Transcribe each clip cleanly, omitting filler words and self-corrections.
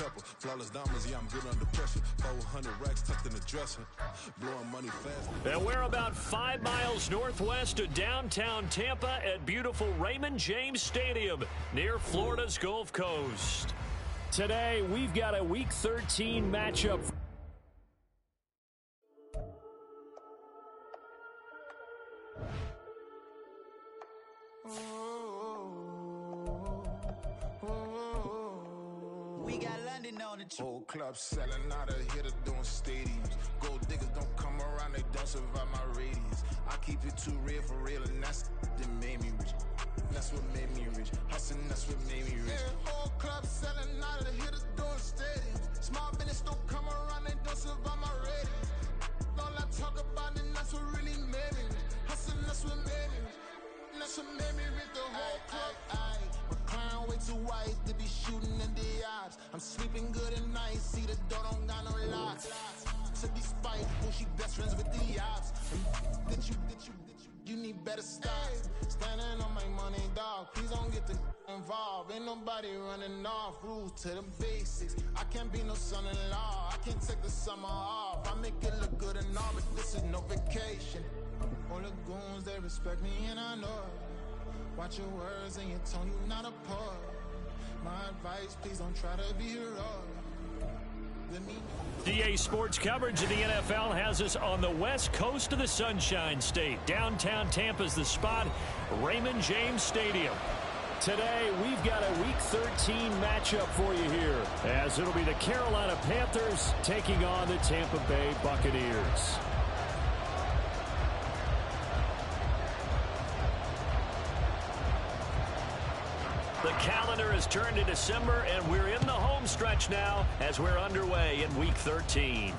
pepper. Flawless diamonds, yeah, I'm good under pressure. 400 racks tucked in the dresser. Blowing money fast. And we're about 5 miles northwest of downtown Tampa at beautiful Raymond James Stadium near Florida's Gulf Coast. Today, we've got a Week 13 matchup. We got London on the Whole club selling out of hitter doing stadiums. Gold diggers don't come around, they don't survive my radius. I keep it too real for real, and that's that made me rich. That's what made me rich. Hustling, that's what made me rich. Yeah, whole club selling out of hitters doing stadiums. Small business don't come around, they don't survive my radius. All I talk about, and that's what really made me rich. Hustling, that's what made me rich. And that's what made me rich. The whole club. My crown way too white to be shooting in the odds. I'm sleeping good at night, see the door don't got no locks. To be spiteful, she best friends with the ops. You need better stop. Standing on my money, dog. Please don't get the involved. Ain't nobody running off. Rules to the basics. I can't be no son-in-law. I can't take the summer off. I make it look good and all, but this is no vacation. All the goons, they respect me and I know it. Watch your words and your tone, you not a poet. My advice, please don't try to be heroic. DA Sports coverage of the NFL has us on the west coast of the Sunshine State. Downtown Tampa's the spot, Raymond James Stadium. Today, we've got a Week 13 matchup for you here, as it'll be the Carolina Panthers taking on the Tampa Bay Buccaneers. The calendar has turned to December, and we're in the home stretch now as we're underway in Week 13.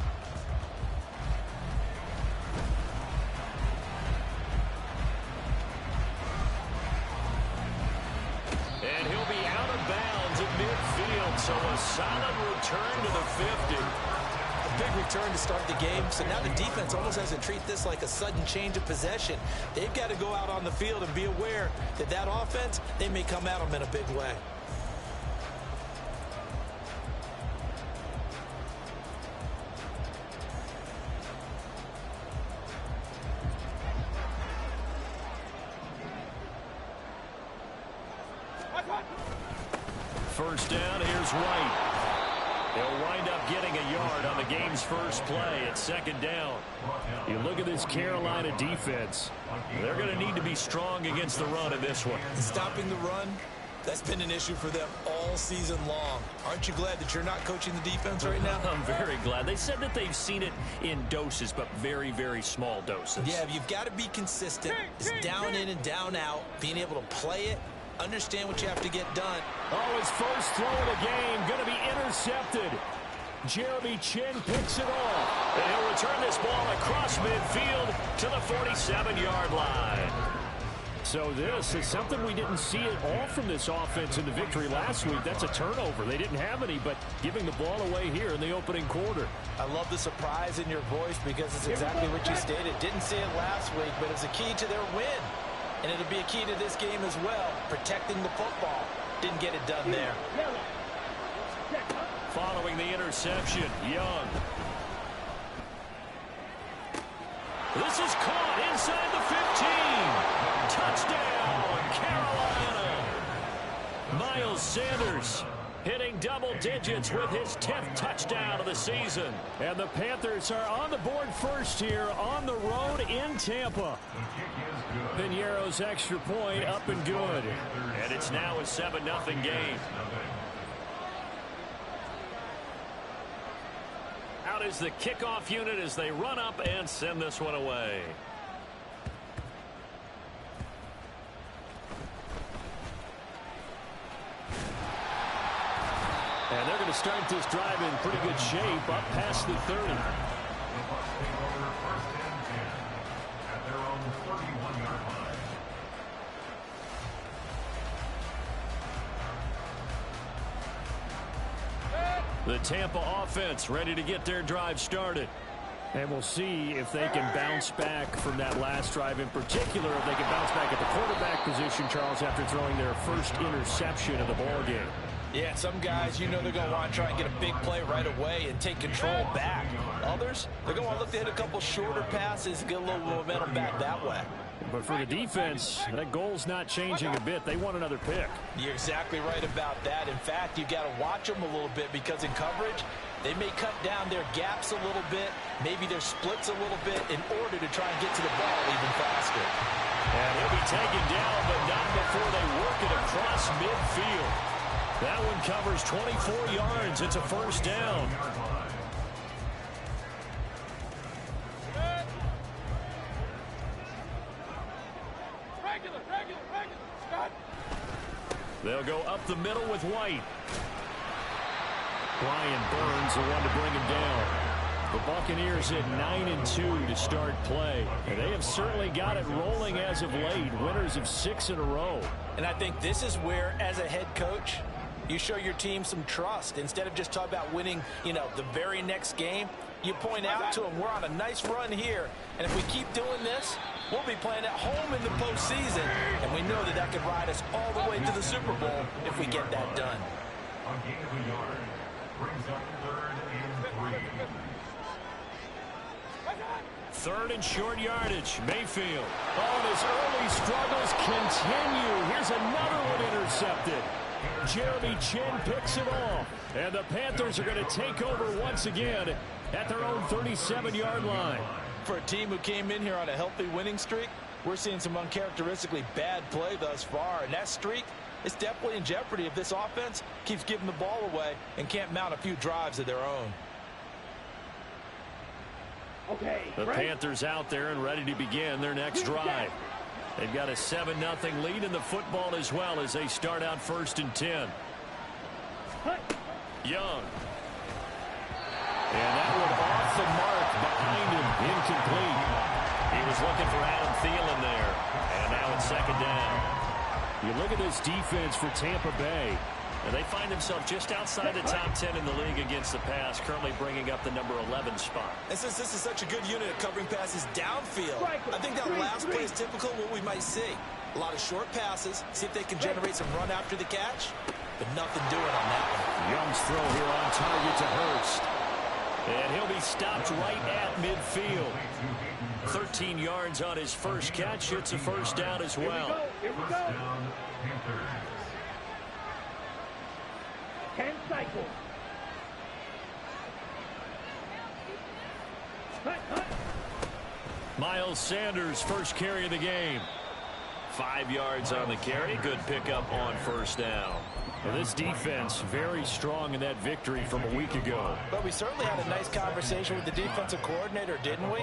And he'll be out of bounds at midfield, so a solid return to the 50. Big return to start the game, so now the defense almost has to treat this like a sudden change of possession. They've got to go out on the field and be aware that that offense, they may come at them in a big way. First down, here's White. He'll wind up getting a yard on the game's first play at second down. You look at this Carolina defense. They're going to need to be strong against the run in this one. Stopping the run, that's been an issue for them all season long. Aren't you glad that you're not coaching the defense right now? I'm very glad. They said that they've seen it in doses, but very, very small doses. Yeah, you've got to be consistent. It's down in and down out, being able to play it, understand what you have to get done. Oh, his first throw of the game going to be intercepted. Jeremy Chin picks it off. And he'll return this ball across midfield to the 47-yard line. So this is something we didn't see at all from this offense in the victory last week. That's a turnover. They didn't have any, but giving the ball away here in the opening quarter. I love the surprise in your voice because it's exactly what you stated. Didn't see it last week, but it's a key to their win. And it'll be a key to this game as well, protecting the football. Didn't get it done there. Following the interception, Young. This is caught inside the 15. Touchdown, Carolina. Miles Sanders hitting double digits with his 10th touchdown of the season. And the Panthers are on the board first here on the road in Tampa. Piñeiro's extra point up and good. And it's now a 7-0 game. Out is the kickoff unit as they run up and send this one away. And they're going to start this drive in pretty good shape up past the 30. The Tampa offense ready to get their drive started. And we'll see if they can bounce back from that last drive, in particular, if they can bounce back at the quarterback position, Charles, after throwing their first interception of the ball game. Yeah, some guys, you know they're going to want to try and get a big play right away and take control back. Others, they're going to want to look to hit a couple shorter passes, get a little momentum back that way. But for the defense, that goal's not changing a bit. They want another pick. You're exactly right about that. In fact, you've got to watch them a little bit because in coverage, they may cut down their gaps a little bit, maybe their splits a little bit in order to try and get to the ball even faster. And he'll be taken down, but not before they work it across midfield. That one covers 24 yards. It's a first down. They'll go up the middle with White. Brian Burns, the one to bring him down. The Buccaneers at 9-2 to start play. And they have certainly got it rolling as of late. Winners of 6 in a row. And I think this is where, as a head coach, you show your team some trust. Instead of just talking about winning, the very next game, you point out to them, we're on a nice run here. And if we keep doing this, we'll be playing at home in the postseason. And we know that could ride us all the way to the Super Bowl if we get that done. Third and short yardage. Mayfield. Oh, and his early struggles continue. Here's another one intercepted. Jeremy Chin picks it off. And the Panthers are going to take over once again at their own 37-yard line. For a team who came in here on a healthy winning streak, we're seeing some uncharacteristically bad play thus far. And that streak is definitely in jeopardy if this offense keeps giving the ball away and can't mount a few drives of their own. The Panthers out there and ready to begin their next drive. They've got a 7-0 lead in the football as well as they start out 1st and 10. Young. And that one off the mark behind him. Incomplete. He was looking for Adam Thielen there. And now it's 2nd down. You look at this defense for Tampa Bay. And they find themselves just outside the top 10 in the league against the pass, currently bringing up the number 11 spot. And since this is such a good unit of covering passes downfield, I think that last play is typical of what we might see. A lot of short passes, see if they can generate some run after the catch, but nothing doing on that one. Young's throw here on target to Hurst. And he'll be stopped right at midfield. 13 yards on his first catch. It's a first down as well. Here we go. 10 cycles. Miles Sanders, first carry of the game. 5 yards on the carry. Good pickup on first down. Well, this defense very strong in that victory from a week ago. But we certainly had a nice conversation with the defensive coordinator, didn't we?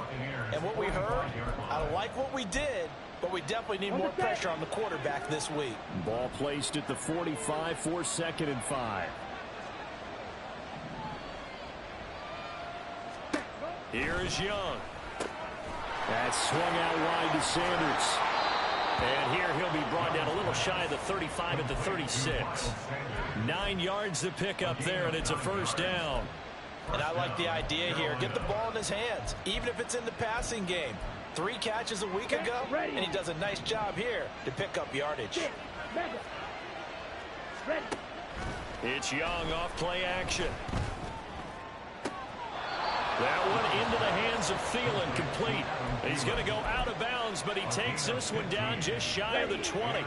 And what we heard, I like what we did, but we definitely need more pressure on the quarterback this week. Ball placed at the 45 for 2nd and 5. Here is Young. That's swung out wide to Sanders. And here he'll be brought down a little shy of the 35 at the 36. 9 yards to pick up there, and it's a first down. And I like the idea here. Get the ball in his hands, even if it's in the passing game. 3 catches a week ago, and he does a nice job here to pick up yardage. It's Young off play action. That one into the hands of Thielen, complete. He's going to go out of bounds, but he takes this one down just shy of the 20.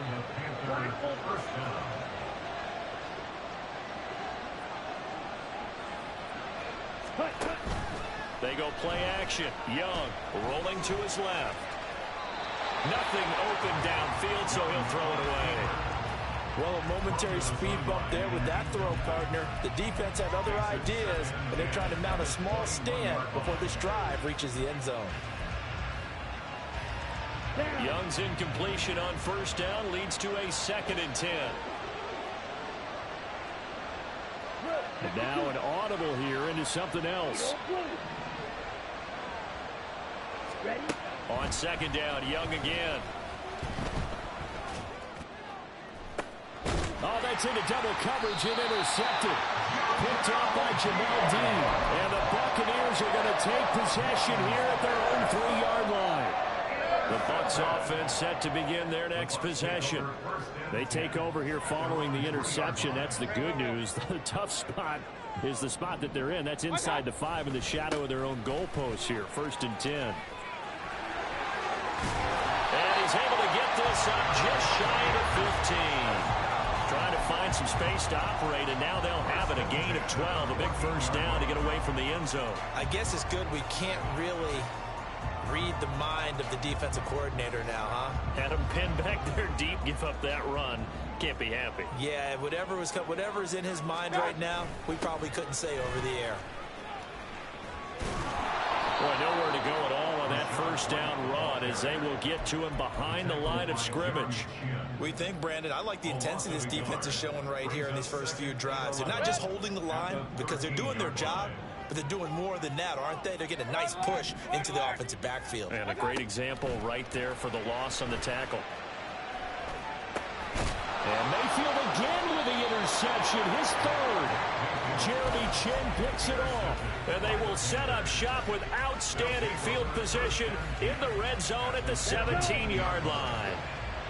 They go play action. Young rolling to his left. Nothing open downfield, so he'll throw it away. Well, a momentary speed bump there with that throw, partner. The defense had other ideas, but they're trying to mount a small stand before this drive reaches the end zone. Young's incompletion on first down leads to a 2nd and 10. And now an audible here into something else. On 2nd down, Young again. Oh, that's into double coverage and intercepted. Picked off by Jamel Dean. And the Buccaneers are going to take possession here at their own 3-yard line. The Bucs offense set to begin their next possession. They take over here following the interception. That's the good news. The tough spot is the spot that they're in. That's inside the 5 in the shadow of their own goalpost here. 1st and 10. And he's able to get this up just shy of the 15. Trying to find some space to operate, and now they'll have it. A gain of 12. A big first down to get away from the end zone. I guess it's good we can't really read the mind of the defensive coordinator now, huh? Had him pinned back there deep, give up that run. Can't be happy. Yeah, whatever's in his mind right now, we probably couldn't say over the air. Boy, nowhere to go at all on that first down run as they will get to him behind the line of scrimmage. We think, Brandon, I like the intensity this defense is showing right here in these first few drives. They're not just holding the line because they're doing their job, but they're doing more than that, aren't they? They're getting a nice push into the offensive backfield. And a great example right there for the loss on the tackle. And Mayfield again with the interception, his 3rd. Jeremy Chin picks it off. And they will set up shop with outstanding field position in the red zone at the 17-yard line.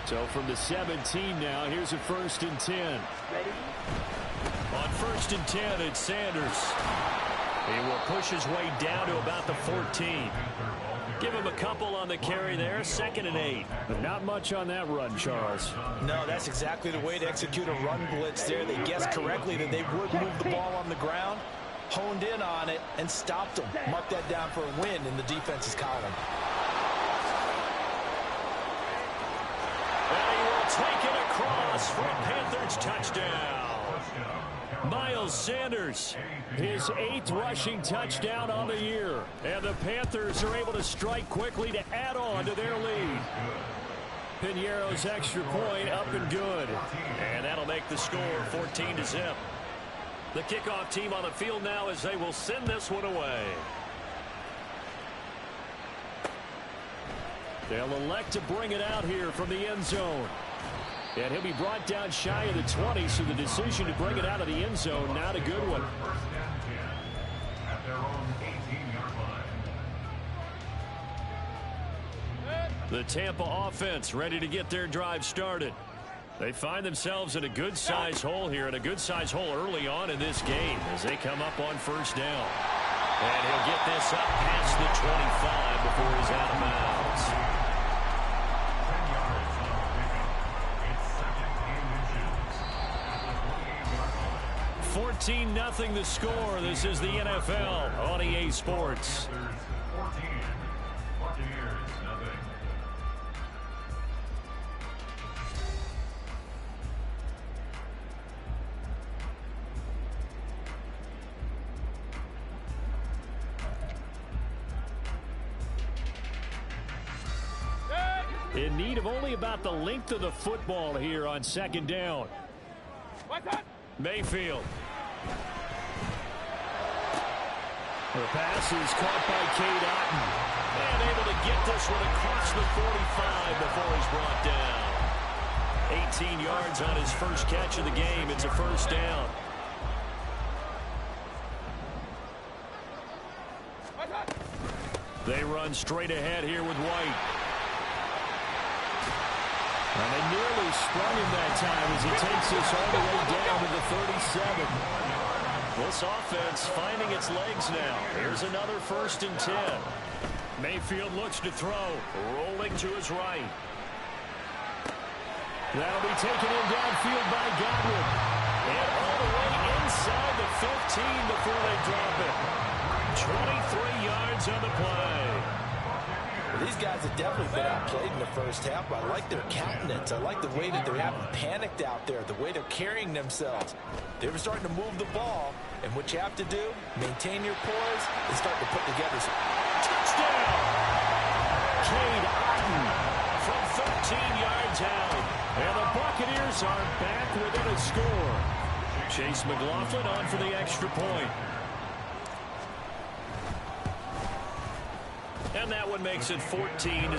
So from the 17 now, here's a 1st and 10. On 1st and 10, it's Sanders. He will push his way down to about the 14. Give him a couple on the carry there. 2nd and 8. But not much on that run, Charles. No, that's exactly the way to execute a run blitz there. They guessed correctly that they would move the ball on the ground, honed in on it, and stopped them. Mark that down for a win in the defense's column. And he will take it across for a Panthers touchdown. Miles Sanders, his 8th rushing touchdown on the year. And the Panthers are able to strike quickly to add on to their lead. Piñeiro's extra point up and good. And that'll make the score 14-0. The kickoff team on the field now as they will send this one away. They'll elect to bring it out here from the end zone. And he'll be brought down shy of the 20, so the decision to bring it out of the end zone, not a good one. The Tampa offense ready to get their drive started. They find themselves in a good-sized hole here, and a good-sized hole early on in this game as they come up on 1st down. And he'll get this up past the 25 before he's out of bounds. 14-0 the score. This is the NFL on EA Sports. In need of only about the length of the football here on 2nd down. Mayfield. The pass is caught by Cade Otton. And able to get this one across the 45 before he's brought down. 18 yards on his first catch of the game. It's a 1st down. They run straight ahead here with White. And they nearly sprung him that time as he takes this all the way down to the 37. This offense finding its legs now. Here's another 1st and 10. Mayfield looks to throw. Rolling to his right. That'll be taken in downfield by Godwin. And all the way inside the 15 before they drop it. 23 yards on the play. These guys have definitely been outplayed in the first half, but I like their countenance. I like the way that they haven't panicked out there, the way they're carrying themselves. They were starting to move the ball, and what you have to do, maintain your poise, and start to put together some... Touchdown! Cade Otton from 13 yards out. And the Buccaneers are back within a score. Chase McLaughlin on for the extra point. And that one makes it 14-7.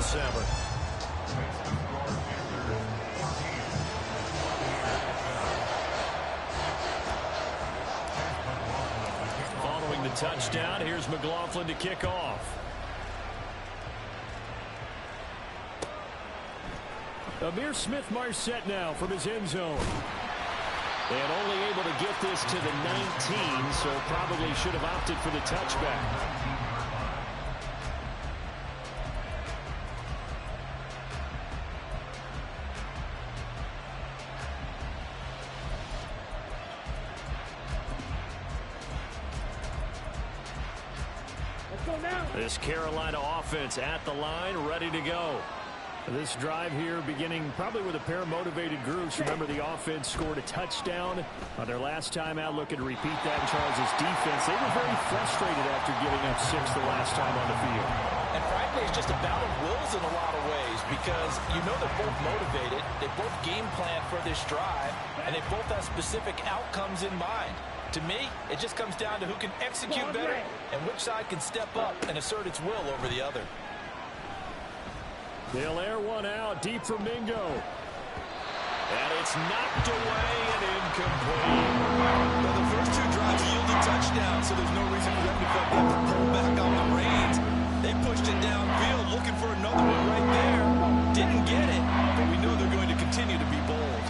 Following the touchdown, here's McLaughlin to kick off. Amir Smith-Marset now from his end zone. And only able to get this to the 19, so probably should have opted for the touchback. This Carolina offense at the line, ready to go. This drive here beginning probably with a pair of motivated groups. Remember, the offense scored a touchdown on their last time out. Looking to repeat that in Charles' defense. They were very frustrated after giving up 6 the last time on the field. And frankly, it's just a battle of wills in a lot of ways because you know they're both motivated. They both game plan for this drive, and they both have specific outcomes in mind. To me, it just comes down to who can execute better and which side can step up and assert its will over the other. They'll air one out deep for Mingo. And it's knocked away and incomplete. Well, the first 2 drives yielded touchdowns, so there's no reason for them to feel they have to pull back on the reins. They pushed it downfield, looking for another one right there. Didn't get it, but we know they're going to continue to be bold.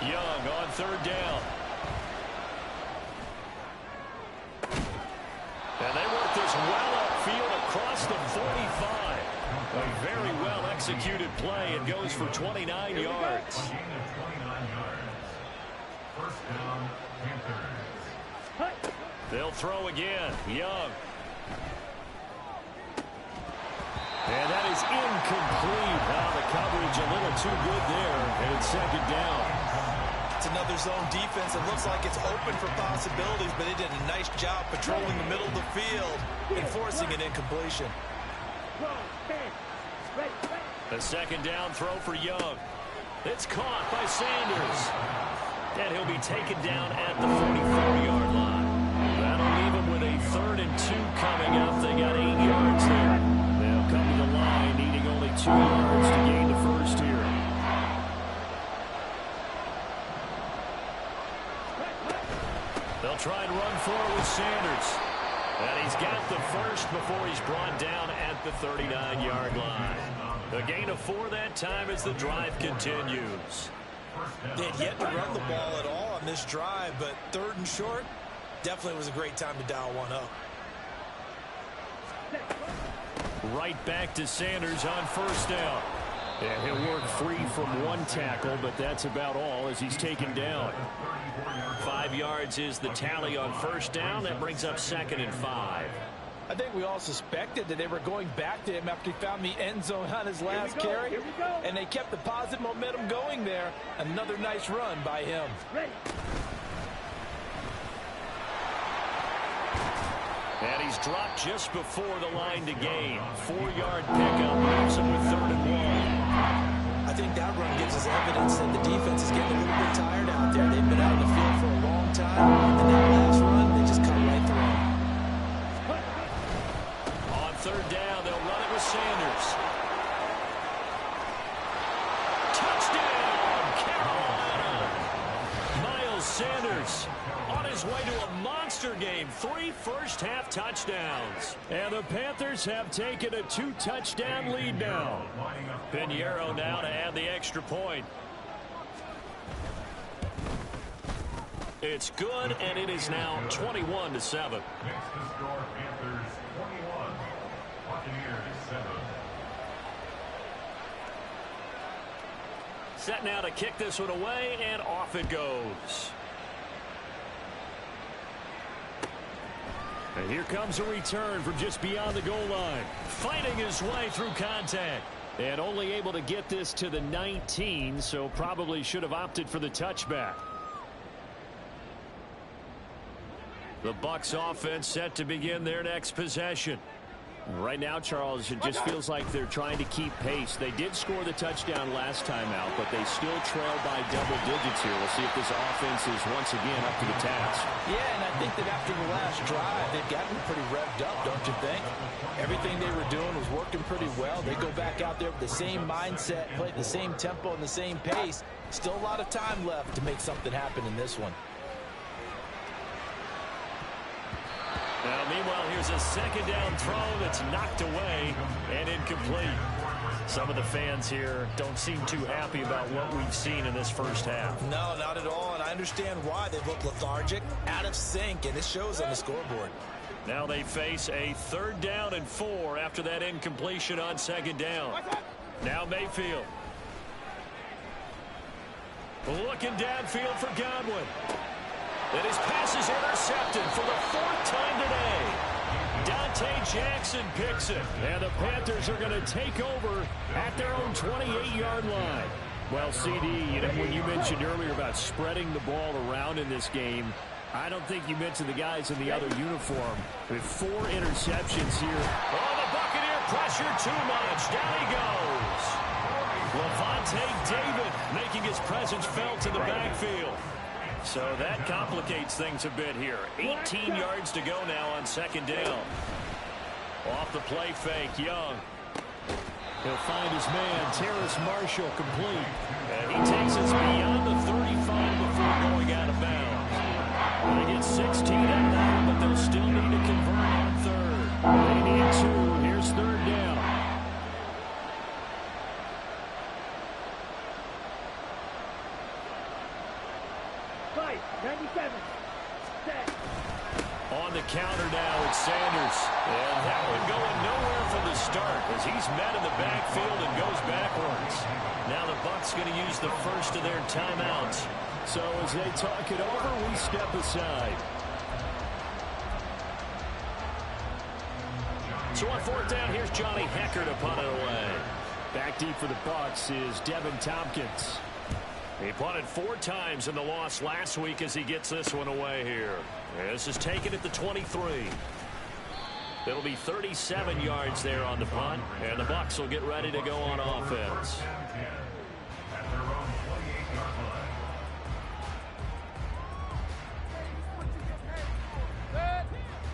Young on 3rd down. And they work this well upfield across the 45. A very well executed play. It goes for 29 yards. They'll throw again. Young. And that is incomplete. Now the coverage a little too good there. And it's 2nd down. It's another zone defense. It looks like it's open for possibilities, but they did a nice job patrolling the middle of the field and forcing an incompletion. The 2nd down throw for Young. It's caught by Sanders. And he'll be taken down at the 44-yard line. That'll leave him with a 3rd and 2 coming up. They got 8 yards there. They'll come to the line, needing only 2 yards to gain the first here. They'll try and run forward with Sanders. And he's got the first before he's brought down at the 39-yard line. A gain of 4 that time as the drive continues. They had yet to run the ball at all on this drive, but 3rd and short definitely was a great time to dial one up. Right back to Sanders on 1st down. Yeah, he'll work free from 1 tackle, but that's about all as he's taken down. 5 yards is the tally on 1st down. That brings up 2nd and 5. I think we all suspected that they were going back to him after he found the end zone on his last carry. And they kept the positive momentum going there. Another nice run by him. And he's dropped just before the line to gain. 4-yard pickup leaves him with 3rd and 1. I think that run gives us evidence that the defense is getting a little bit tired out there. They've been out on the field for a long time. And that last run, they just cut right through them. On 3rd down, they'll run it with Sanders. Touchdown, Carolina! Miles Sanders on his way to a monster game. 3 first-half touchdowns. And the Panthers have taken a 2-touchdown lead now. Pinheiro now to add the extra point. It's good, and it is now 21-7. Next to score, Panthers 21, Buccaneers 7. Set now to kick this one away, and off it goes. And here comes a return from just beyond the goal line. Fighting his way through contact. And only able to get this to the 19, so probably should have opted for the touchback. The Bucs offense set to begin their next possession. Right now, Charles, it just feels like they're trying to keep pace. They did score the touchdown last time out, but they still trail by double digits here. We'll see if this offense is once again up to the task. Yeah, and I think that after the last drive, they've gotten pretty revved up, don't you think? Everything they were doing was working pretty well. They go back out there with the same mindset, play at the same tempo and the same pace. Still a lot of time left to make something happen in this one. Now, meanwhile, here's a 2nd down throw that's knocked away and incomplete. Some of the fans here don't seem too happy about what we've seen in this first half. No, not at all, and I understand why. They look lethargic, out of sync, and it shows on the scoreboard. Now they face a 3rd down and 4 after that incompletion on 2nd down. Now Mayfield. Looking downfield for Godwin. And his pass is intercepted for the 4th time today. Dante Jackson picks it. And the Panthers are going to take over at their own 28-yard line. Well, CD, when you mentioned earlier about spreading the ball around in this game, I don't think you mentioned the guys in the other uniform. With 4 interceptions here. Oh, the Buccaneer pressure too much. Down he goes. Levante David making his presence felt in the backfield. So that complicates things a bit here. 18 yards to go now on 2nd down. Off the play fake, Young. He'll find his man, Terrace Marshall, complete. And he takes us beyond the 35 before going out of bounds. They get 16 out of that, but they'll still need to convert on 3rd. They need 2. Here's 3rd down. On the counter now, it's Sanders. And that one going nowhere from the start as he's met in the backfield and goes backwards. Now the Bucs going to use the first of their timeouts. So as they talk it over, we step aside. So on 4th down, here's Johnny Hecker to punt it away. Back deep for the Bucs is Devin Tompkins. He punted 4 times in the loss last week as he gets this one away here. This is taken at the 23. It'll be 37 yards there on the punt, and the Bucs will get ready to go on offense.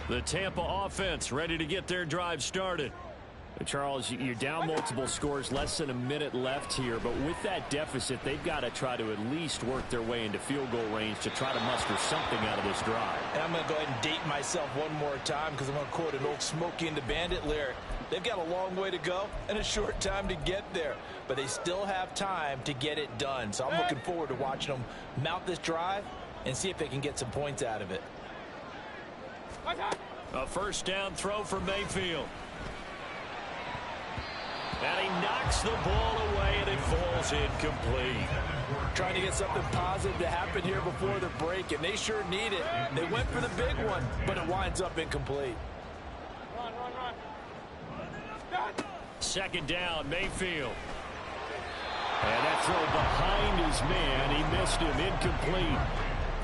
The Tampa offense ready to get their drive started. Charles, you're down multiple scores, less than a minute left here, but with that deficit, they've got to try to at least work their way into field goal range to try to muster something out of this drive. And I'm going to go ahead and date myself one more time because I'm going to quote an old Smokey and the Bandit lyric. They've got a long way to go and a short time to get there, but they still have time to get it done. So I'm looking forward to watching them mount this drive and see if they can get some points out of it. A 1st down throw for Mayfield. And he knocks the ball away, and it falls incomplete. Trying to get something positive to happen here before the break, and they sure need it. They went for the big one, but it winds up incomplete. Run. 2nd down, Mayfield. And that throw behind his man. He missed him, incomplete.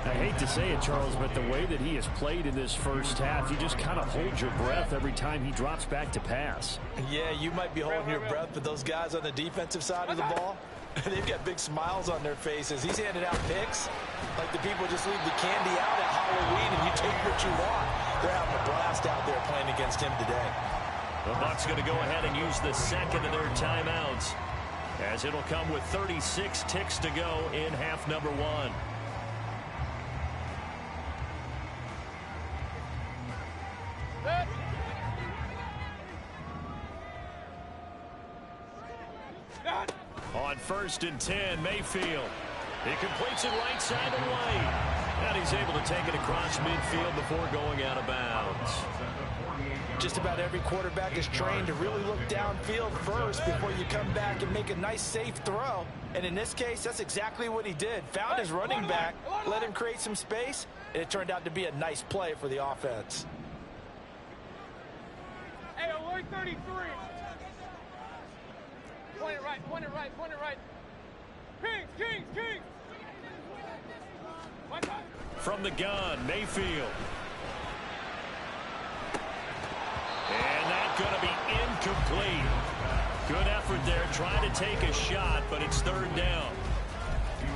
I hate to say it, Charles, but the way that he has played in this first half, you just kind of hold your breath every time he drops back to pass. Yeah, you might be holding your breath, but those guys on the defensive side of the ball, they've got big smiles on their faces. He's handing out picks like the people just leave the candy out at Halloween and you take what you want. They're having a blast out there playing against him today. The Bucs going to go ahead and use the 2nd of their timeouts as it'll come with 36 ticks to go in half number 1. On 1st and 10, Mayfield. He completes it right side of the lane. And he's able to take it across midfield before going out of bounds. Just about every quarterback is trained to really look downfield first before you come back and make a nice, safe throw. And in this case, that's exactly what he did. Found his running back, let him create some space, and it turned out to be a nice play for the offense. Hey, alert 33. Point it right. Kings. From the gun, Mayfield. And that's going to be incomplete. Good effort there, trying to take a shot, but it's 3rd down.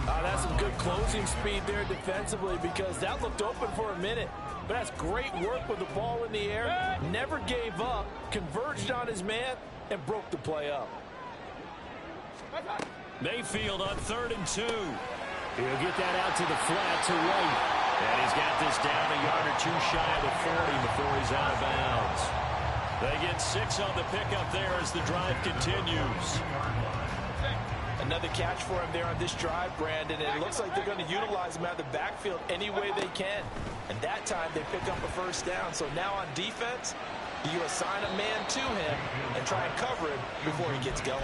That's some good closing speed there defensively because that looked open for a minute. But that's great work with the ball in the air. Never gave up, converged on his man, and broke the play up. Mayfield on 3rd and 2. He'll get that out to the flat to right. And he's got this down a yard or two shy of the 40 before he's out of bounds. They get 6 on the pickup there as the drive continues. Another catch for him there on this drive, Brandon. And it looks like they're going to utilize him out of the backfield any way they can. And that time they pick up a first down. So now on defense, you assign a man to him and try and cover him before he gets going.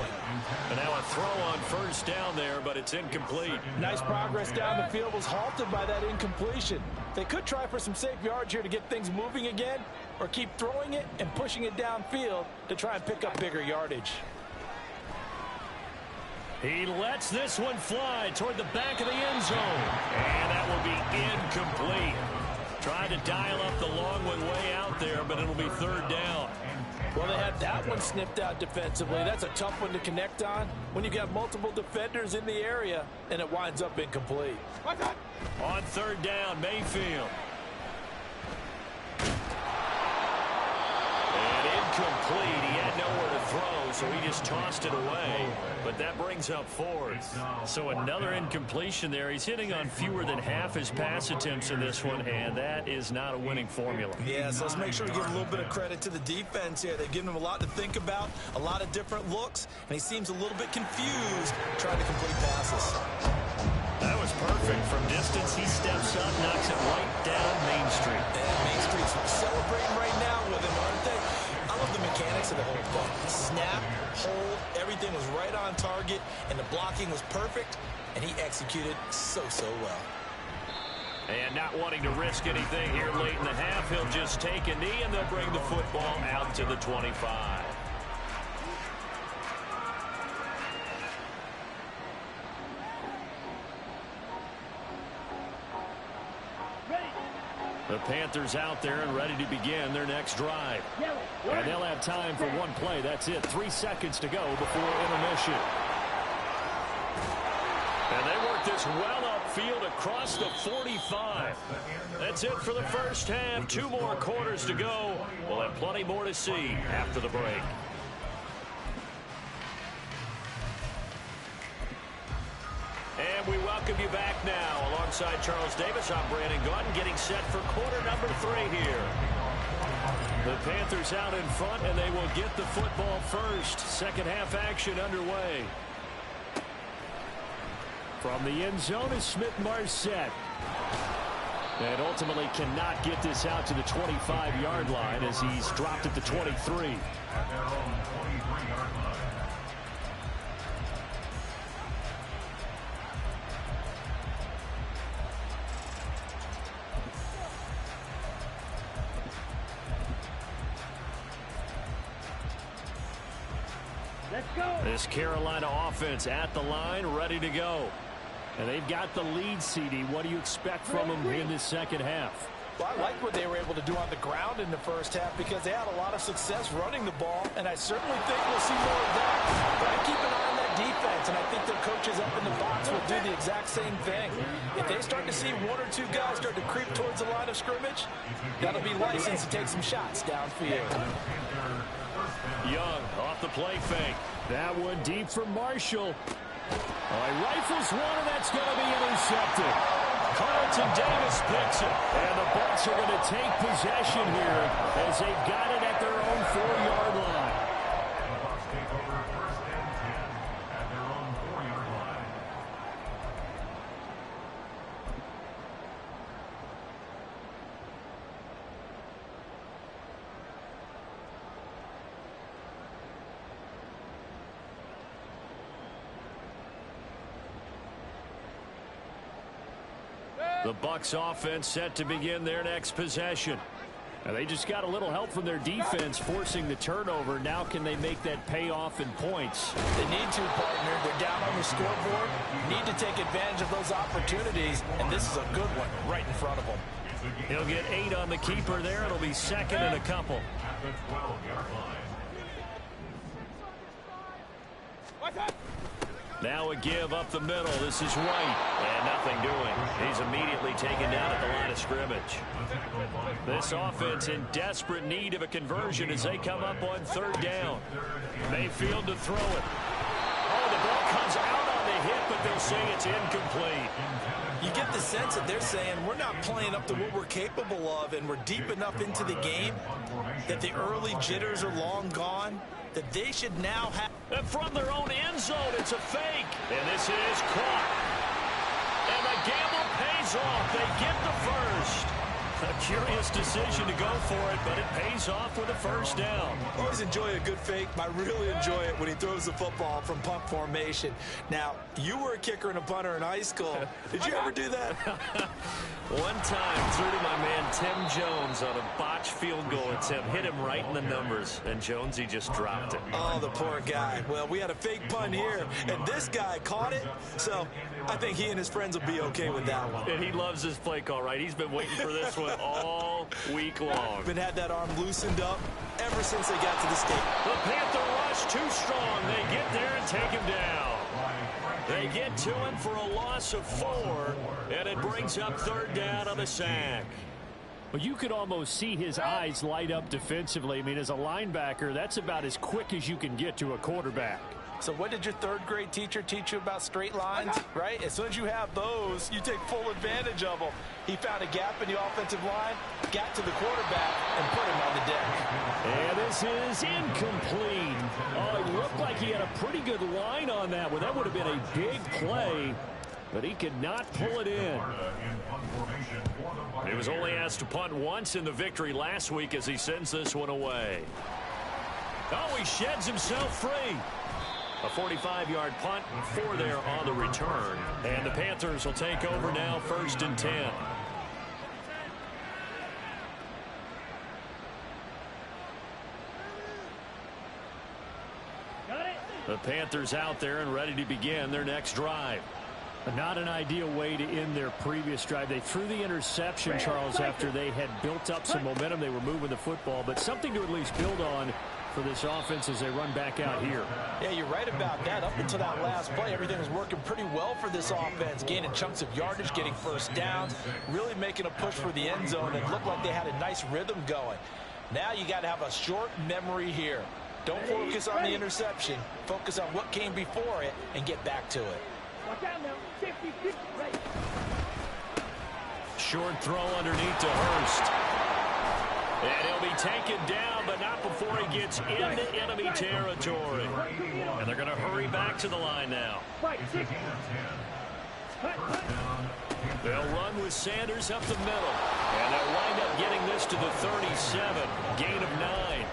And now a throw on first down there, but it's incomplete. Nice progress down the field was halted by that incompletion. They could try for some safe yards here to get things moving again, or keep throwing it and pushing it downfield to try and pick up bigger yardage. He lets this one fly toward the back of the end zone. And that will be incomplete. Tried to dial up the long one way out there, but it'll be third down. Well, they had that one snipped out defensively. That's a tough one to connect on when you've got multiple defenders in the area, and it winds up incomplete. On third down, Mayfield. And incomplete. He had nowhere to throw, so he just tossed it away. But that brings up fourth. So another incompletion there. He's hitting on fewer than half his pass attempts in this one, and that is not a winning formula. Yeah, so let's make sure we give a little bit of credit to the defense here. They've given him a lot to think about, a lot of different looks, and he seems a little bit confused trying to complete passes. That was perfect. From distance, he steps up, knocks it right down Main Street. And Main Street's celebrating right now with him, aren't they? I love the mechanics of the whole thing. Snap, hold, everything was right on target, and the blocking was perfect, and he executed so well. And not wanting to risk anything here late in the half, he'll just take a knee, and they'll bring the football out to the 25. The Panthers out there and ready to begin their next drive. And they'll have time for one play. That's it. 3 seconds to go before intermission. And they work this well upfield across the 45. That's it for the first half. 2 more quarters to go. We'll have plenty more to see after the break. And we welcome you back now. Alongside Charles Davis, I'm Brandon Gaudin, getting set for quarter number 3 here. The Panthers out in front, and they will get the football first. Second half action underway. From the end zone is Smith-Marset. And ultimately cannot get this out to the 25-yard line as he's dropped at the 23. This Carolina offense at the line, ready to go. And they've got the lead, CD. What do you expect from them in this second half? Well, I like what they were able to do on the ground in the first half because they had a lot of success running the ball, and I certainly think we'll see more of that. But I keep an eye on that defense, and I think their coaches up in the box will do the exact same thing. If they start to see 1 or 2 guys start to creep towards the line of scrimmage, that'll be licensed to take some shots downfield. Young off the play fake. That one deep for Marshall. He rifles one, and that's going to be intercepted. Carlton Davis picks it. And the Bucs are going to take possession here as they've got it at their own 4-yard line. The Bucs take over first and 10 at their own 4-yard line. The Bucs offense set to begin their next possession. And they just got a little help from their defense forcing the turnover. Now can they make that pay off in points? They need to, partner. They're down on the scoreboard. Need to take advantage of those opportunities, and this is a good one right in front of them. He'll get 8 on the keeper there. It'll be second and a couple. At the 12-yard line. Now a give up the middle. This is White. And nothing doing. He's immediately taken down at the line of scrimmage. This offense in desperate need of a conversion as they come up on third down. Mayfield to throw it. Oh, the ball comes out on the hit, but they'll say it's incomplete. You get the sense that they're saying we're not playing up to what we're capable of, and we're deep enough into the game that the early jitters are long gone, that they should now have... And from their own end zone, it's a fake. And this is caught. And the gamble pays off. They get the first. A curious decision to go for it, but it pays off with a first down. Always enjoy a good fake. I really enjoy it when he throws the football from punt formation. Now, you were a kicker and a punter in high school. Did you ever do that? One time, threw to my man Tim Jones on a botched field goal attempt. Hit him right in the numbers, and Jonesy just dropped it. Oh, the poor guy. Well, we had a fake punt here, and this guy caught it, so I think he and his friends will be okay with that one. And he loves his play call, right? He's been waiting for this one all week long. Been had that arm loosened up ever since they got to the state. The Panther rush too strong. They get there and take him down. They get to him for a loss of 4, and it brings up third down on the sack. Well, you could almost see his eyes light up defensively. I mean, as a linebacker, that's about as quick as you can get to a quarterback. So what did your third-grade teacher teach you about straight lines, right? As soon as you have those, you take full advantage of them. He found a gap in the offensive line, got to the quarterback, and put him on the deck. And this is incomplete. Oh, it looked like he had a pretty good line on that one. That would have been a big play, but he could not pull it in. He was only asked to punt once in the victory last week as he sends this one away. Oh, he sheds himself free. A 45-yard punt, 4 there on the return. And the Panthers will take over now, 1st and 10. The Panthers out there and ready to begin their next drive. Not an ideal way to end their previous drive. They threw the interception, Charles, after they had built up some momentum. They were moving the football, but something to at least build on for this offense as they run back out here. Yeah, you're right about that. Up until that last play, everything was working pretty well for this offense, gaining chunks of yardage, getting first downs, really making a push for the end zone. It looked like they had a nice rhythm going. Now you got to have a short memory here. Don't focus on the interception. Focus on what came before it and get back to it. Short throw underneath to Hurst. And he'll be taken down, but not before he gets into enemy territory. And they're going to hurry back to the line now. They'll run with Sanders up the middle. And they'll wind up getting this to the 37. Gain of 9.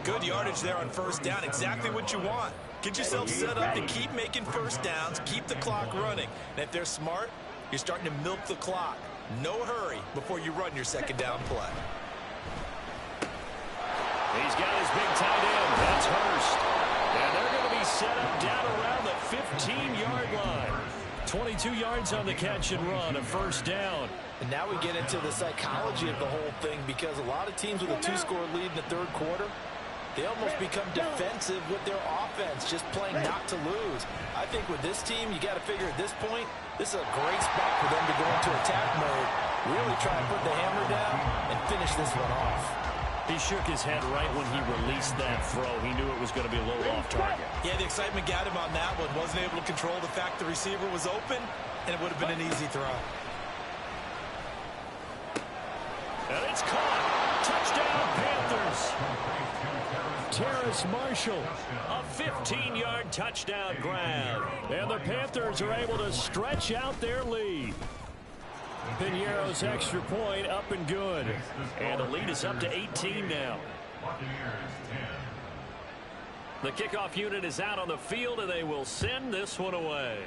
Good yardage there on first down. Exactly what you want. Get yourself set up to keep making first downs, keep the clock running. And if they're smart, you're starting to milk the clock. No hurry before you run your second down play. He's got his big tight end. That's Hurst. And they're going to be set up down around the 15-yard line. 22 yards on the catch and run, a first down. And now we get into the psychology of the whole thing, because a lot of teams with a 2-score lead in the third quarter, they almost become defensive with their offense, just playing not to lose. I think with this team, you got to figure at this point, this is a great spot for them to go into attack mode, really try and put the hammer down and finish this one off. He shook his head right when he released that throw. He knew it was going to be a little off target. Yeah, the excitement got him on that one. Wasn't able to control the fact the receiver was open, and it would have been an easy throw. And it's caught. Touchdown, Panthers. Terrace Marshall. A 15-yard touchdown grab. And the Panthers are able to stretch out their lead. Piñeiro's extra point up and good. And the lead is up to 18 now. The kickoff unit is out on the field, and they will send this one away.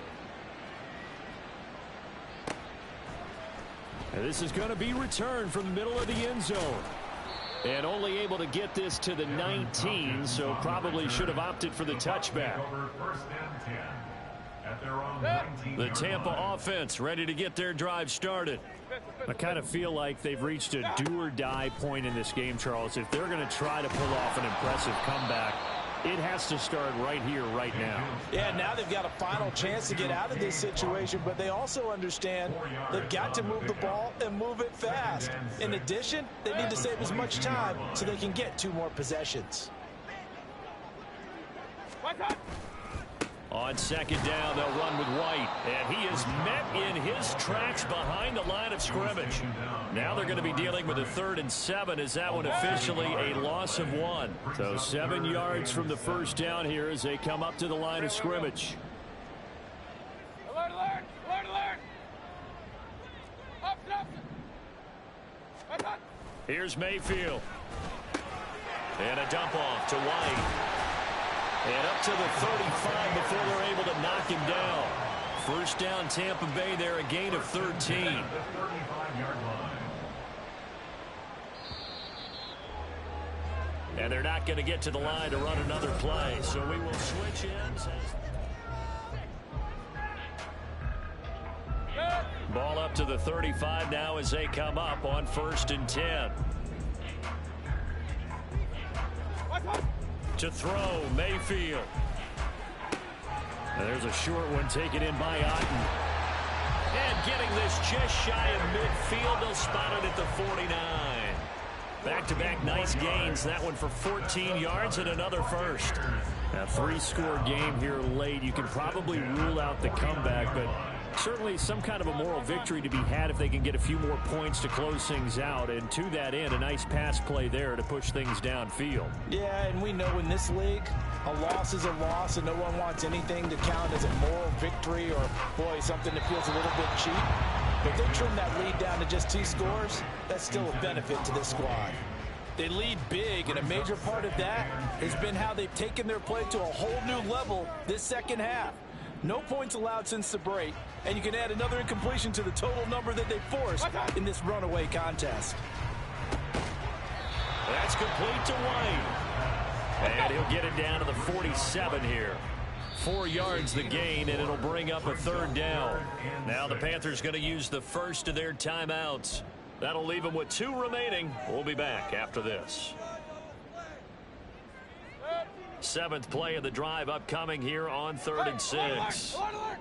And this is going to be returned from the middle of the end zone. And only able to get this to the 19, so probably should have opted for the touchback. The Tampa offense ready to get their drive started. I kind of feel like they've reached a do-or-die point in this game, Charles. If they're going to try to pull off an impressive comeback, it has to start right here, right now. Yeah, now they've got a final chance to get out of this situation, but they also understand they've got to move the ball and move it fast. In addition, they need to save as much time so they can get 2 more possessions. On second down, they'll run with White. And he is met in his tracks behind the line of scrimmage. Now they're going to be dealing with a 3rd and 7 as that one officially a loss of 1. So 7 yards from the first down here as they come up to the line of scrimmage. Alert, alert, alert, alert. Up, up. Up, up. Here's Mayfield. And a dump off to White. And up to the 35 before they're able to knock him down. First down, Tampa Bay there, a gain of 13. The 35-yard line. And they're not going to get to the line to run another play. So we will switch ends. Ball up to the 35 now as they come up on 1st and 10. To throw, Mayfield. And there's a short one taken in by Otten. And getting this just shy of midfield, they'll spot it at the 49. Back-to-back nice gains. That one for 14 yards and another first. A 3-score game here late. You can probably rule out the comeback, but certainly some kind of a moral victory to be had if they can get a few more points to close things out. And to that end, a nice pass play there to push things downfield. Yeah, and we know in this league, a loss is a loss, and no one wants anything to count as a moral victory or, boy, something that feels a little bit cheap. But if they trim that lead down to just 2 scores, that's still a benefit to this squad. They lead big, and a major part of that has been how they've taken their play to a whole new level this second half. No points allowed since the break, and you can add another incompletion to the total number that they forced in this runaway contest. That's complete to White. And he'll get it down to the 47 here. 4 yards the gain, and it'll bring up a 3rd down. Now the Panthers going to use the first of their timeouts. That'll leave them with 2 remaining. We'll be back after this. 7th play of the drive upcoming here on 3rd and 6. Alert, alert.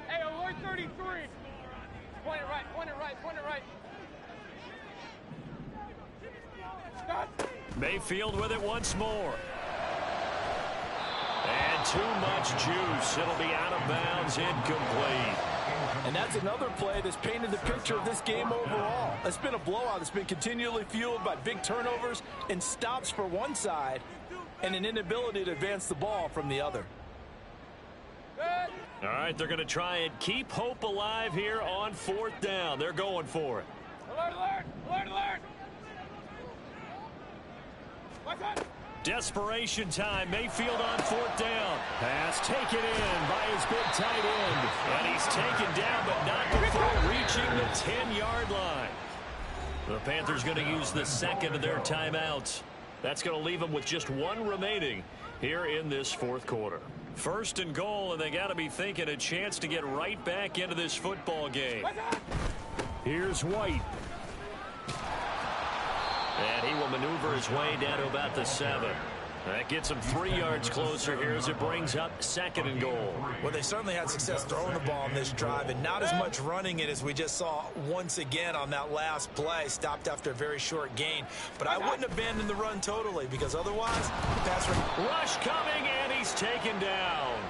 Hey, alert 33. Point it right, point it right, point it right. Stop. Mayfield with it once more. And too much juice. It'll be out of bounds, incomplete. And that's another play that's painted the picture of this game overall. It's been a blowout. It's been continually fueled by big turnovers and stops for one side and an inability to advance the ball from the other. All right, they're going to try and keep hope alive here on 4th down. They're going for it. Alert, alert, alert, alert. What's up? Desperation time. Mayfield on 4th down. Pass taken in by his big tight end. And he's taken down, but not before reaching the 10-yard line. The Panthers going to use the 2nd of their timeouts. That's going to leave them with just 1 remaining here in this 4th quarter. 1st and goal, and they got to be thinking a chance to get right back into this football game. Here's White. And he will maneuver his way down to about the 7. That gets him 3 yards closer here as it brings up 2nd and goal. Well, they certainly had success throwing the ball in this drive and not as much running it as we just saw once again on that last play. Stopped after a very short gain. But I wouldn't abandon the run totally because otherwise the pass rush coming, and he's taken down.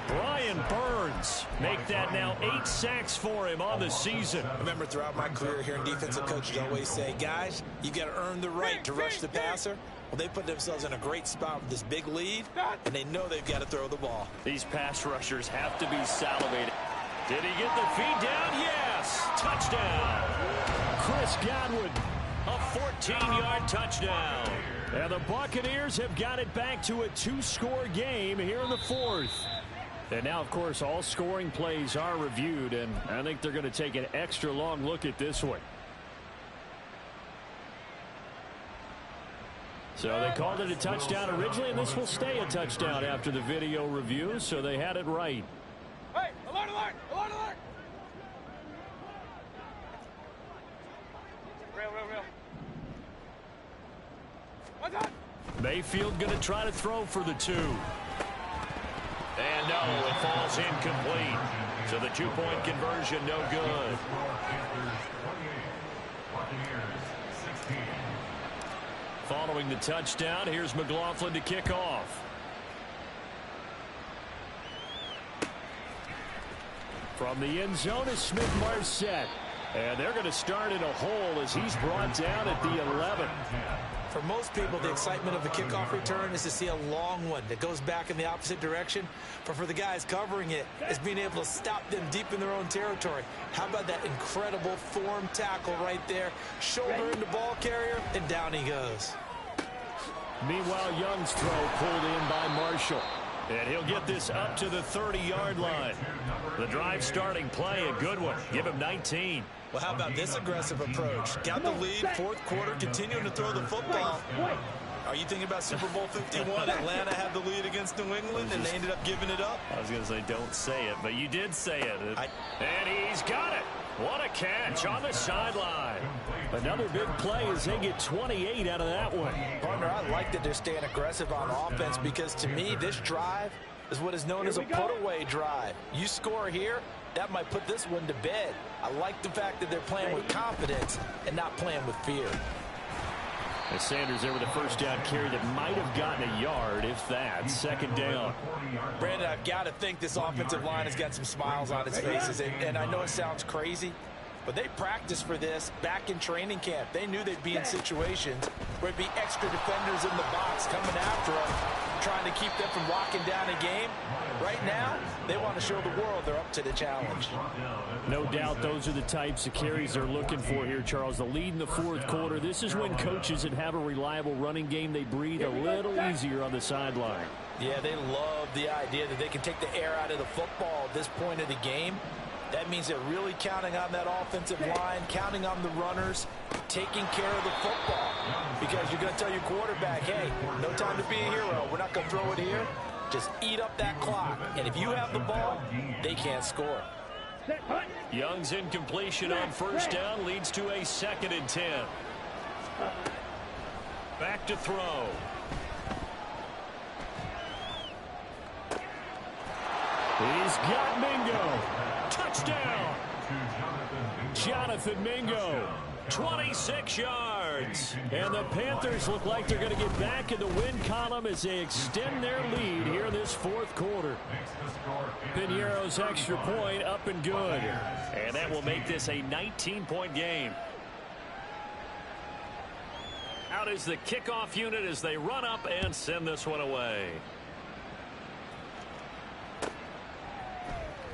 Brian Burns make that now 8 sacks for him on the season. I remember throughout my career hearing defensive coaches always say, guys, you got to earn the right to rush the passer. Well, they put themselves in a great spot with this big lead, and they know they've got to throw the ball. These pass rushers have to be salivated. Did he get the feed down? Yes! Touchdown! Chris Godwin, a 14-yard touchdown. And the Buccaneers have got it back to a 2-score game here in the 4th. And now, of course, all scoring plays are reviewed, and I think they're going to take an extra long look at this one. So they called it a touchdown originally, and this will stay a touchdown after the video review, so they had it right. Hey, alert, alert, alert, alert. Real. What's up? Mayfield going to try to throw for the 2. And no, it falls incomplete. So the 2-point conversion, no good. Following the touchdown, here's McLaughlin to kick off. From the end zone is Smith-Marset. And they're going to start in a hole as he's brought down at the 11. For most people, the excitement of the kickoff return is to see a long one that goes back in the opposite direction. But for the guys covering it, it's being able to stop them deep in their own territory. How about that incredible form tackle right there? Shoulder in the ball carrier, and down he goes. Meanwhile, Young's throw pulled in by Marshall. And he'll get this up to the 30-yard line. The drive starting play, a good one. Give him 19. Well, how about this aggressive approach? Got the lead, fourth quarter, continuing to throw the football. Are you thinking about Super Bowl 51? Atlanta had the lead against New England, and they ended up giving it up. I was going to say don't say it, but you did say it. And he's got it. What a catch on the sideline. Another big play as they get 28 out of that one. Partner, I like that they're staying aggressive on offense because, to me, this drive is what is known as a put-away drive. You score here, that might put this one to bed. I like the fact that they're playing with confidence and not playing with fear. And Sanders there with a first down carry that might have gotten a yard, if that. Second down. Brandon, I've got to think this offensive line has got some smiles on its faces. And I know it sounds crazy, but they practiced for this back in training camp. They knew they'd be in situations where it'd be extra defenders in the box coming after them, trying to keep them from locking down a game. Right now, they want to show the world they're up to the challenge. No doubt those are the types of carries they're looking for here, Charles. The lead in the fourth quarter. This is when coaches that have a reliable running game, they breathe a little easier on the sideline. Yeah, they love the idea that they can take the air out of the football at this point of the game. That means they're really counting on that offensive line, counting on the runners, taking care of the football. Because you're going to tell your quarterback, hey, no time to be a hero. We're not going to throw it here. Just eat up that clock. And if you have the ball, they can't score. Young's incompletion on first down leads to a 2nd and 10. Back to throw. He's got Mingo. Touchdown. Jonathan Mingo. 26 yards. And the Panthers look like they're going to get back in the win column as they extend their lead here in this fourth quarter. Piñeiro's extra point up and good. And that will make this a 19-point game. Out is the kickoff unit as they run up and send this one away.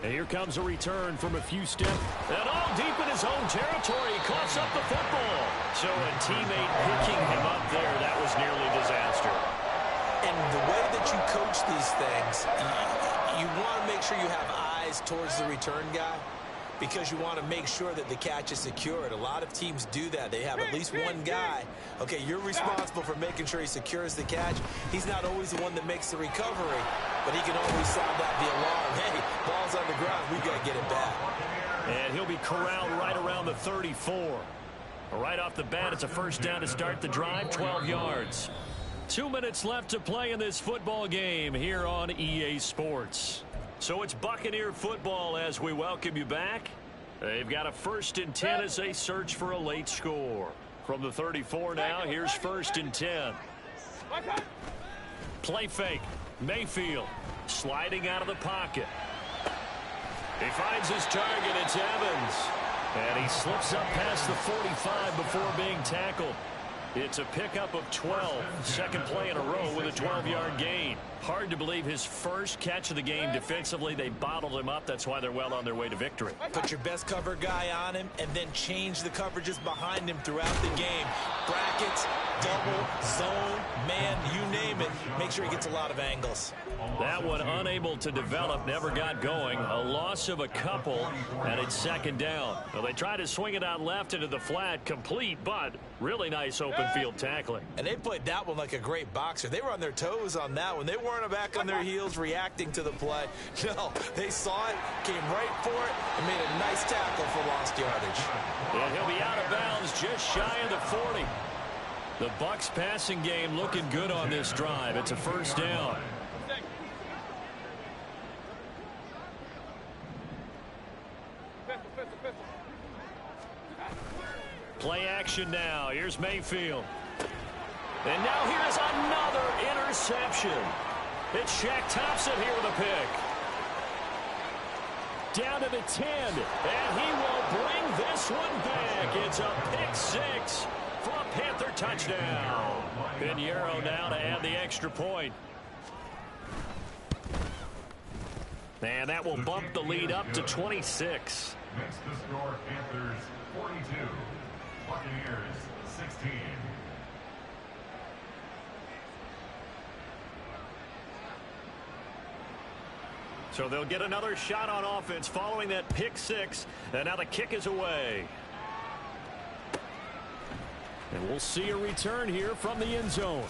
And here comes a return from a few steps. And all deep in his own territory. He coughs up the football. So a teammate picking him up there, that was nearly disaster. And the way that you coach these things, you want to make sure you have eyes towards the return guy because you want to make sure that the catch is secured. A lot of teams do that. They have at least one guy. Okay, you're responsible for making sure he secures the catch. He's not always the one that makes the recovery, but he can always sound out the alarm. Hey, ball's on the ground. We've got to get it back. And he'll be corralled right around the 34. Right off the bat, it's a first down to start the drive, 12 yards. 2 minutes left to play in this football game here on EA Sports. So it's Buccaneer football as we welcome you back. They've got a 1st and 10 as they search for a late score. From the 34 now, here's 1st and 10. Play fake. Mayfield sliding out of the pocket. He finds his target. It's Evans. And he slips up past the 45 before being tackled. It's a pickup of 12. Second play in a row with a 12-yard gain. Hard to believe his first catch of the game defensively. They bottled him up. That's why they're well on their way to victory. Put your best cover guy on him and then change the coverages behind him throughout the game. Brackets, double, zone, man, you name it. Make sure he gets a lot of angles. That one unable to develop, never got going. A loss of a couple, and it's 2nd down. Well, they tried to swing it out left into the flat, complete, but really nice open field tackling. And they played that one like a great boxer. They were on their toes on that one. They weren't back on their heels reacting to the play. No, they saw it, came right for it, and made a nice tackle for lost yardage. And he'll be out of bounds just shy of the 40. The Bucs passing game looking good on this drive. It's a first down. Play action now. Here's Mayfield. And now here's another interception. It's Shaq Thompson here with a pick. down to the 10, and he will bring this one back. It's a pick six for a Panther touchdown. Pinheiro now to add the extra point. And that will bump the lead up to 26. Next to score, Panthers 42, Buccaneers 16. So they'll get another shot on offense following that pick six, and now the kick is away. And we'll see a return here from the end zone.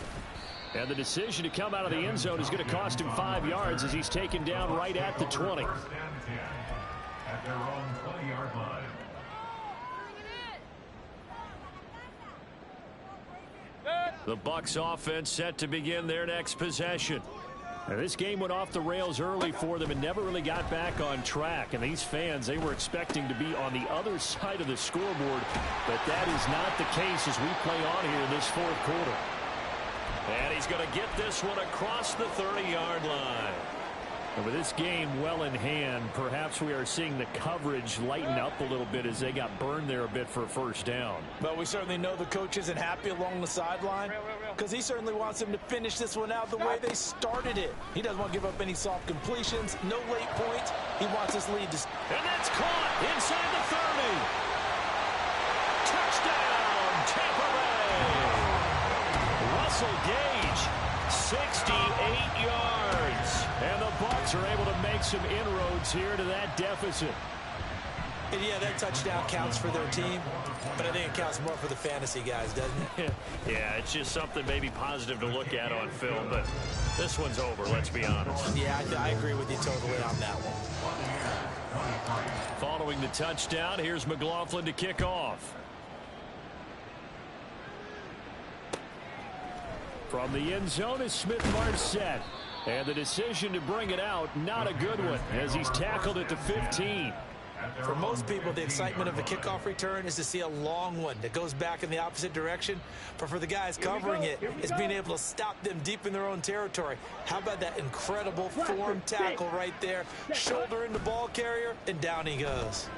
And the decision to come out of the end zone is going to cost him 5 yards as he's taken down right at the 20. First and 10 at their own 20-yard line. The Bucs offense set to begin their next possession. Now, this game went off the rails early for them and never really got back on track. And these fans, they were expecting to be on the other side of the scoreboard, but that is not the case as we play on here in this fourth quarter. And he's going to get this one across the 30-yard line. And with this game well in hand, perhaps we are seeing the coverage lighten up a little bit as they got burned there a bit for a first down. But we certainly know the coach isn't happy along the sideline because he certainly wants them to finish this one out the way they started it. He doesn't want to give up any soft completions, no late points. He wants this lead to... And that's caught inside the 30. Touchdown, Tampa Bay. Russell Gage, 68 yards. And the Bucs are able to make some inroads here to that deficit. And yeah, that touchdown counts for their team, but I think it counts more for the fantasy guys, doesn't it? Yeah, it's just something maybe positive to look at on film, but this one's over, let's be honest. Yeah, I agree with you totally on that one. Following the touchdown, here's McLaughlin to kick off. From the end zone is Smith-Marset. And the decision to bring it out, not a good one, as he's tackled at the 15. For most people, the excitement of the kickoff return is to see a long one that goes back in the opposite direction. But for the guys covering it, it's being able to stop them deep in their own territory. How about that incredible form tackle right there? Shoulder in the ball carrier, and down he goes.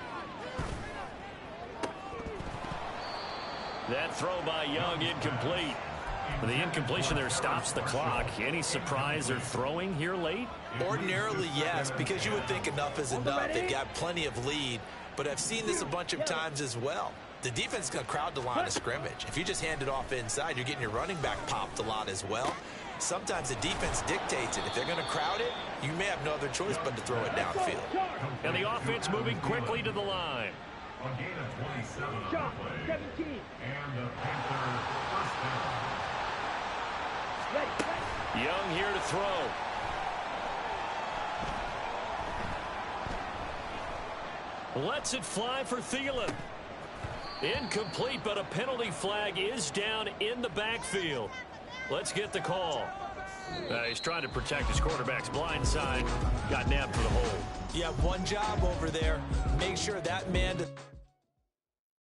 That throw by Young incomplete. The incompletion there stops the clock. Any surprise they're throwing here late? Ordinarily, yes, because you would think enough is enough. They've got plenty of lead, but I've seen this a bunch of times as well. The defense is going to crowd the line of scrimmage. If you just hand it off inside, you're getting your running back popped a lot as well. Sometimes the defense dictates it. If they're going to crowd it, you may have no other choice but to throw it downfield. And the offense moving quickly to the line. A gain of 27 on the play. And the Panther first down. Young here to throw. Lets it fly for Thielen. Incomplete, but a penalty flag is down in the backfield. Let's get the call. He's trying to protect his quarterback's blind side. Got nabbed for the hold. You have one job over there. Make sure that man...